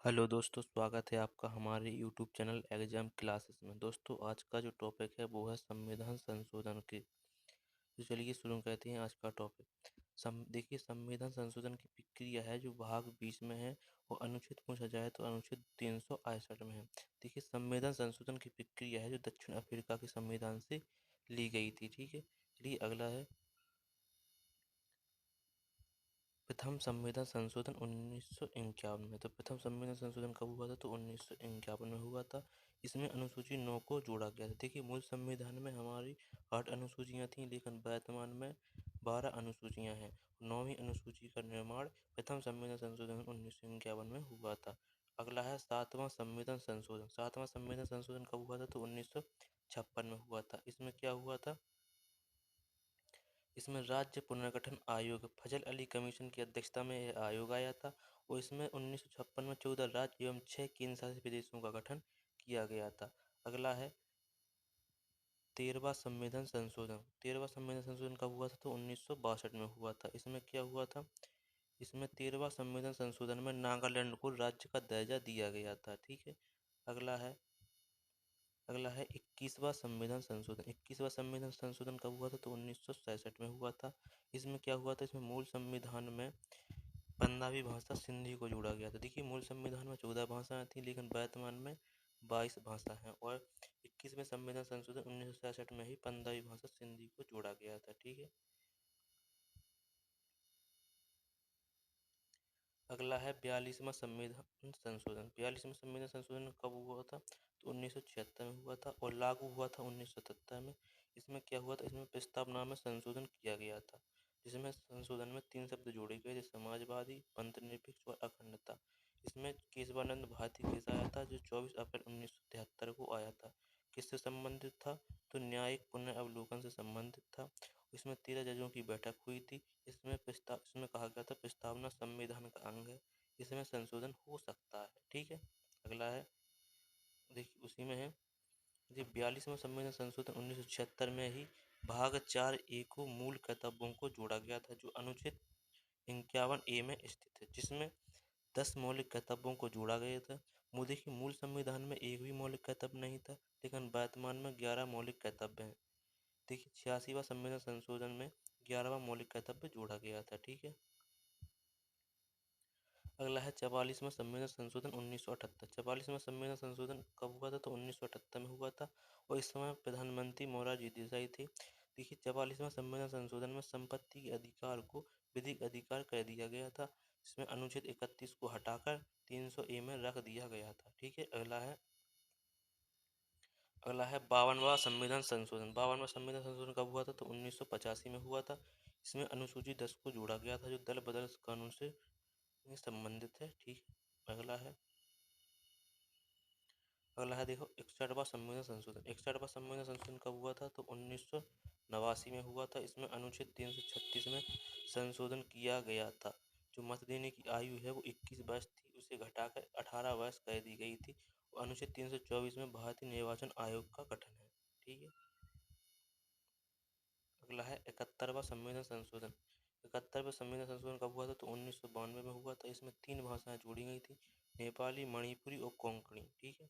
Hello दोस्तों, स्वागत है आपका हमारे यूट्यूब चैनल एग्जाम क्लासेस में। दोस्तों, आज का जो टॉपिक है वो है संविधान संशोधन की। तो चलिए शुरू करते हैं आज का टॉपिक। देखिए, संविधान संशोधन की प्रक्रिया है जो भाग 20 में है और अनुच्छेद पूछा जाए तो अनुच्छेद 368 में है। देखिए, संविधान संशोधन की प्रक्रिया है जो दक्षिण अफ्रीका के संविधान से ली गई थी। ठीक है, चलिए अगला है प्रथम संविधान संशोधन 1951 में। तो प्रथम संविधान संशोधन कब हुआ था? तो 1951 में हुआ था। इसमें अनुसूची 9 को जोड़ा गया था। देखिए, मूल संविधान में हमारी 8 अनुसूचियां थीं, लेकिन वर्तमान में 12 अनुसूचियां हैं। 9वीं अनुसूची का निर्माण प्रथम संविधान संशोधन 1951 में हुआ था। अगला है सातवां संविधान संशोधन। सातवां संविधान संशोधन कब हुआ था? तो 1956 में हुआ था। इसमें क्या हुआ था? इसमें राज्य पुनर्गठन आयोग फजल अली कमीशन की अध्यक्षता में यह आयोग आया था और इसमें 1956 में 14 राज्य एवं 6 केंद्र शासित प्रदेशों का गठन किया गया था। अगला है 13वां संविधान संशोधन। 13वां संविधान संशोधन कब हुआ था? तो 1962 में हुआ था। इसमें क्या हुआ था? इसमें 13वां संविधान संशोधन में नागालैंड को राज्य का दर्जा दिया गया था। ठीक है, अगला है अगला है 21वां संविधान संशोधन। 21वां संविधान संशोधन कब हुआ था? तो 1967 में हुआ था। इसमें क्या हुआ था? इसमें मूल संविधान में 15वीं भाषा सिंधी को जोड़ा गया था। देखिए, मूल संविधान में 14 भाषाएं थी, लेकिन वर्तमान में 22 भाषा हैं और 21वें संविधान संशोधन 1967 में ही 15वीं भाषा सिंधी को जोड़ा गया था। ठीक है, अगला है 42वां संविधान संशोधन। 42वां संविधान संशोधन कब हुआ था? तो 1976 में हुआ था और लागू हुआ था 1977 में। इसमें क्या हुआ था? इसमें प्रस्तावना में संशोधन किया गया था, जिसमें संशोधन में 3 शब्द जोड़े गए थे: समाजवादी, पंथनिरपेक्ष और अखंडता। इसमें केशवानंद भारती केस आया था जो 24 अप्रैल 1973 को आया था। किससे संबंधित था? तो न्यायिक पुनर्वलोकन से संबंधित था। इसमें 13 जजों की बैठक हुई थी। इसमें कहा गया था प्रस्तावना संविधान का अंग है, इसमें संशोधन हो सकता है। ठीक है, अगला है, देखिए उसी में है। ये 42वां संविधान संशोधन 1976 में ही भाग 4A को मूल कर्तव्यों को जोड़ा गया था, जो अनुच्छेद 51A में स्थित है, जिसमें 10 मौलिक कर्तव्यों को जोड़ा गया था। देखिए, मूल संविधान में एक भी मौलिक कर्तव्य नहीं था, लेकिन वर्तमान में 11 मौलिक कर्तव्य हैं। देखिए, 86वां संविधान संशोधन में 11वां मौलिक कर्तव्य जोड़ा गया था। ठीक है, अगला है 44वां संविधान संशोधन 1978। 44वां संविधान संशोधन कब हुआ था? तो 1978 में हुआ था और इस समय प्रधानमंत्री मोरारजी देसाई थे। देखिए, 44वां संविधान संशोधन में संपत्ति के अधिकार को विधिक अधिकार कर दिया गया था, जिसमें अनुच्छेद 31 को हटाकर 300A में रख दिया गया था। ठीक है, अगला है 52वां संविधान संशोधन। 52वां संविधान संशोधन कब हुआ था? तो 1985 में हुआ था। इसमें अनुसूची 10 को जोड़ा गया था, जो दल बदल कानून से संबंधित है। ठीक, अगला है अगला है देखो 61वां संविधान संशोधन। 61वां संविधान संशोधन कब हुआ था? तो 1989 में हुआ था। इसमें अनुच्छेद 336 में संशोधन किया गया था। जो मत देने की आयु है वो 21 वर्ष थी, उसे घटाकर 18 वर्ष कर दी गई थी और अनुच्छेद 324 में भारतीय निर्वाचन आयोग का गठन है। ठीक है, अगला है 71वां संविधान संशोधन। 71वां संविधान संशोधन कब हुआ था? तो 1992 में हुआ था। इसमें 3 भाषाएं जोड़ी गई थी: नेपाली, मणिपुरी और कोंकणी। ठीक है,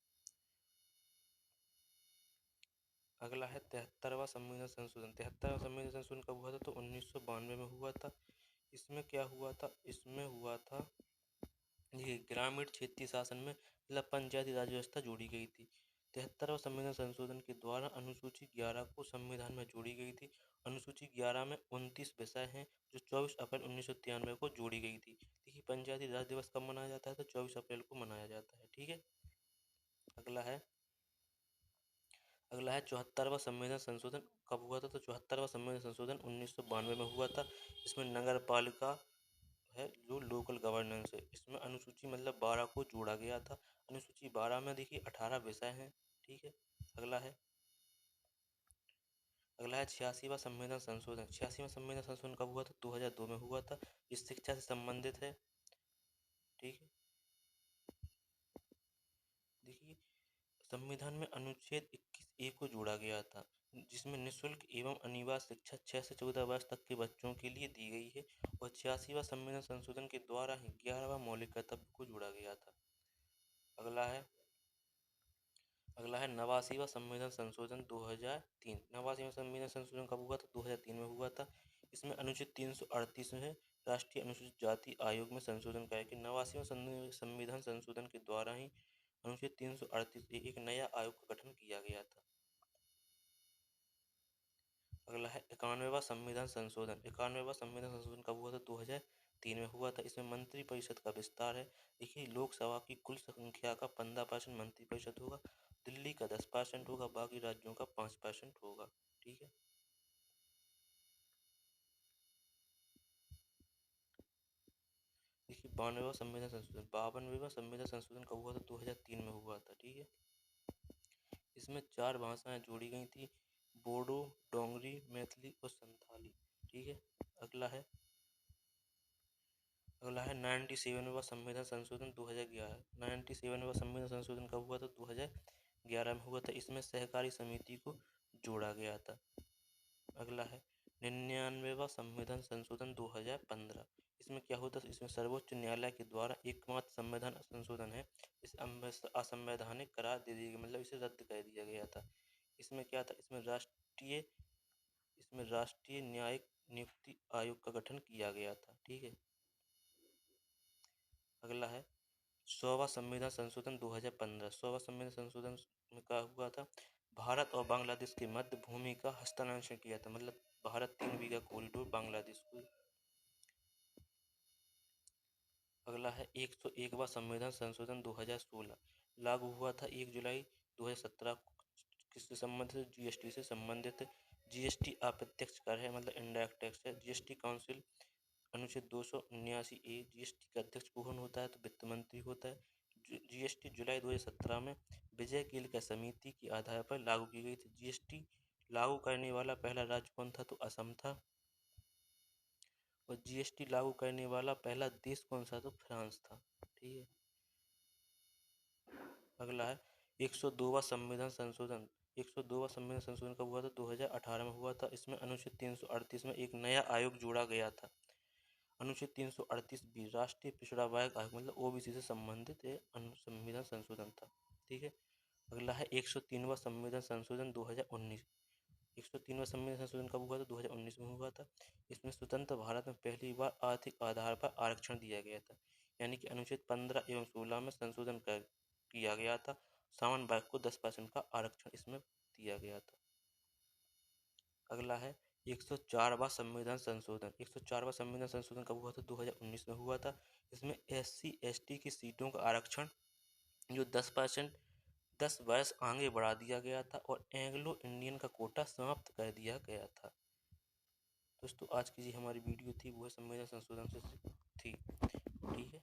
अगला है 73वां संविधान संशोधन। 73वां संविधान संशोधन कब हुआ था? तो 1992 में हुआ था। इसमें क्या हुआ था? इसमें हुआ था ये ग्रामीण क्षेत्रीय शासन में मतलब पंचायती राज व्यवस्था जोड़ी गई थी। 73वां संविधान संशोधन के द्वारा अनुसूची 11 को संविधान में जोड़ी गई थी। अनुसूची 11 में 29 विषय हैं जो 24 अप्रैल 1993 को जोड़ी गई थी। देखिए, पंचायती राज दिवस कब मनाया जाता है? तो 24 अप्रैल को मनाया जाता है। ठीक है, अगला है अगला है 74वां संविधान संशोधन कब हुआ था? तो 74वां संविधान संशोधन 1992 में हुआ था। इसमें नगर पालिका है जो लोकल गवर्नेंस है, इसमें अनुसूची मतलब 12 को जोड़ा गया था। अनुसूची 12 में देखिए 18 विषय हैं। ठीक है, अगला है अगला है 86वां संविधान संशोधन। 86वां संविधान संशोधन कब हुआ था? 2002 में हुआ था। इस शिक्षा से संबंधित है। ठीक है, देखिए, संविधान में अनुच्छेद 21A को जोड़ा गया था, जिसमें निःशुल्क एवं अनिवार्य शिक्षा 6 से 14 वर्ष तक के बच्चों के लिए दी गई है और 86वां संविधान संशोधन के द्वारा ही 11वां मौलिक कर्तव्य को जोड़ा गया था। अगला है 89वां संविधान संशोधन 2003। 89वां संविधान संशोधन कब हुआ था? 2003 में हुआ था। इसमें अनुच्छेद 338 में राष्ट्रीय अनुसूचित जाति आयोग में संशोधन किया कि 89वां संविधान संशोधन के द्वारा ही अनुच्छेद 338 एक नया आयोग का गठन किया गया था। अगला है 91वां संविधान संशोधन। 91वां संविधान संशोधन कब हुआ था? 2003 में हुआ था। इसमें मंत्रिपरिषद का विस्तार है। देखिए, लोकसभा की कुल संख्या का 15% मंत्रिपरिषद होगा, दिल्ली का 10% होगा, बाकी राज्यों का 5% होगा। ठीक है। देखिए, 52वां संविधान संशोधन कब हुआ था? 2003 में हुआ था। ठीक है। इसमें 4 भाषाएं जोड़ी गई थी, बोडो, डोंगरी, मैथिली और संथाली। ठीक है। अगला है 97वां संविधान संशोधन 2011। 97वां संविधान संशोधन कब हुआ था? 2011 में हुआ था। इसमें सहकारी समिति को जोड़ा गया था। अगला है 99वां संविधान संशोधन 2015। इसमें क्या होता है? इसमें सर्वोच्च न्यायालय के द्वारा एकमात्र संविधान संशोधन है। इस असंवैधानिक करार दे दिया गया, मतलब इसे रद्द कर दिया गया था। इसमें क्या था? इसमें राष्ट्रीय न्यायिक नियुक्ति आयोग का गठन किया गया था। ठीक है। अगला है 100वां संविधान संशोधन 2015। 100वां संविधान संशोधन में क्या हुआ था? भारत और बांग्लादेश के मध्य भूमि का हस्तांतरण किया था, मतलब भारत 3 बीघा कॉरिडोर बांग्लादेश को। अगला है 101वां संविधान संशोधन 2016 लागू हुआ था 1 जुलाई 2017। किससे संबंधित? जीएसटी से संबंधित। जीएसटी अप्रत्यक्ष कर है, मतलब इनडायरेक्ट टैक्स है। जीएसटी काउंसिल अनुच्छेद 279 ए। जीएसटी का अध्यक्ष कौन होता है? तो वित्त मंत्री होता है। जीएसटी जुलाई 2017 में विजय केलकर समिति के आधार पर लागू की गई थी। जीएसटी लागू करने वाला पहला राज्य कौन था? तो असम था। और जीएसटी लागू करने वाला पहला देश कौन सा? तो फ्रांस था। ठीक है। अगला है 102वां संविधान संशोधन। 102वां संविधान संशोधन कब हुआ था? 2018 में हुआ था। इसमें अनुच्छेद 338 में एक नया आयोग जोड़ा गया था। अनुच्छेद 338 भी राष्ट्रीय पिछड़ा वर्ग आयोग, मतलब ओबीसी से संबंधित संविधान संशोधन था। ठीक है। अगला है 103वां संविधान संशोधन 2019। 103वां संविधान संशोधन कब हुआ था? 2019 में हुआ था। इसमें स्वतंत्र भारत में पहली बार आर्थिक आधार पर आरक्षण दिया गया था, यानी कि अनुच्छेद 15 एवं 16 में संशोधन किया गया था। सामान्य वर्ग को 10% का आरक्षण इसमें दिया गया था। अगला है 104वां संविधान संशोधन। 104वां संविधान संशोधन कब हुआ था? 2019 में हुआ था। इसमें SC ST की सीटों का आरक्षण जो 10 वर्ष आगे बढ़ा दिया गया था और एंग्लो इंडियन का कोटा समाप्त कर दिया गया था। दोस्तों, आज की जो हमारी वीडियो थी वो संविधान संशोधन से थी। ठीक है।